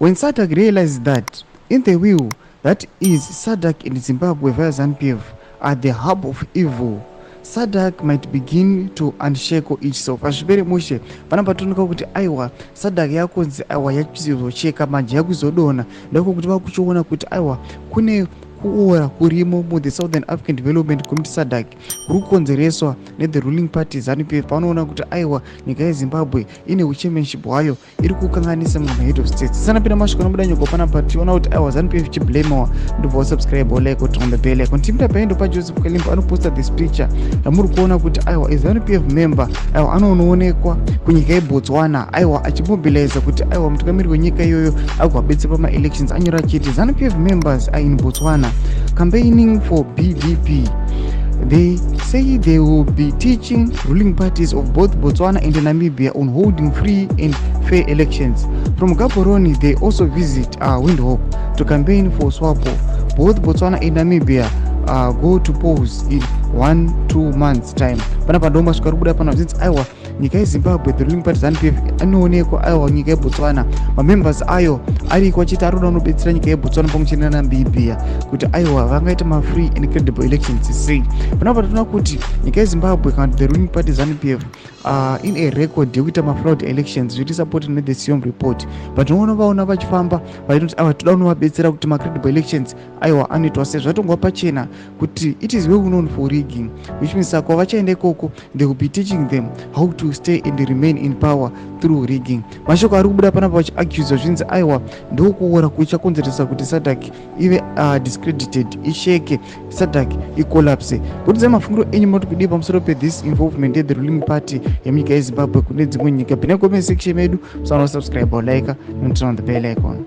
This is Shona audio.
When SADC realized that in the wheel that is SADC and Zimbabwe via ZANU-PF are the hub of evil, SADC might begin to unshackle itself. Azvipere mushe panapa tonoka kuti aiwa SADC yakonzi aiwa yachizocheka manje yakuzodona ndako kuti vakuchiona kuti aiwa kune kuora kurimo mu the Southern African Development Community SADC kuri kukonzereswa ne the ruling party ZANU-PF panoona kuti aiwa nyika yeZimbabwe ine uchampionship hwayo iri kukanganisa mamwe head of states. Sanapira mashoko nomuda nyoko panapa tiona kuti aiwa ZANU-PF chiblamewa ndobva subscribe like on the bell icon. Timira paendo pa Joseph Kalimba anoposta this picture yamuri kuona kuti aiwa ZANU-PF member aiwa anoonekwa kunyika yeBotswana aiwa achimobilize kuti aiwa mutungamiri wenyika iyoyo agwabetsera pama elections anyora chiti ZANU-PF members are in Botswana campaigning for BDP. They say they will be teaching ruling parties of both Botswana and Namibia on holding free and fair elections. From Gaborone, they also visit Windhoek to campaign for SWAPO. Both Botswana and Namibia go to polls in 1-2 months time. Panapa ndomba shukarubuda pana since aiwa nyika yeZimbabwe the ruling party ZANU-PF anoonekwa aiwa nyika yeBotswana mamembers ayo ari kwachita aroda unobetsera nyika yeBotswana pamwe na Namibia kuti aiwa vangaita ma free and credible elections sei. Panapa tinoona kuti nyika yeZimbabwe kana the ruling party ZANU-PF in a record yekuita ma fraud elections zviri supported ne the SIOM report, but tinoona vaona vachifamba vachiti aiwa toda unovabetsera kuti ma credible elections aiwa anoitwa sei zvatongwa pachena kuti it is well known for rigging, which means saka vachaenda ikoko they will be teaching them how to stay and remain in power through rigging. Mashoko ari kubuda panapa vachiaccuse zvinzi aiwa ndokuora kuchakonzeresa kuti SADC ive discredited, isheke, SADC icollapse. Kuti mafungiro enyu muri kudii pamusoro pe this involvement ye the ruling party yenyika yeZimbabwe kune dzimwe nyika? Pina comment section medu, subscribe or like and turn on the bell icon.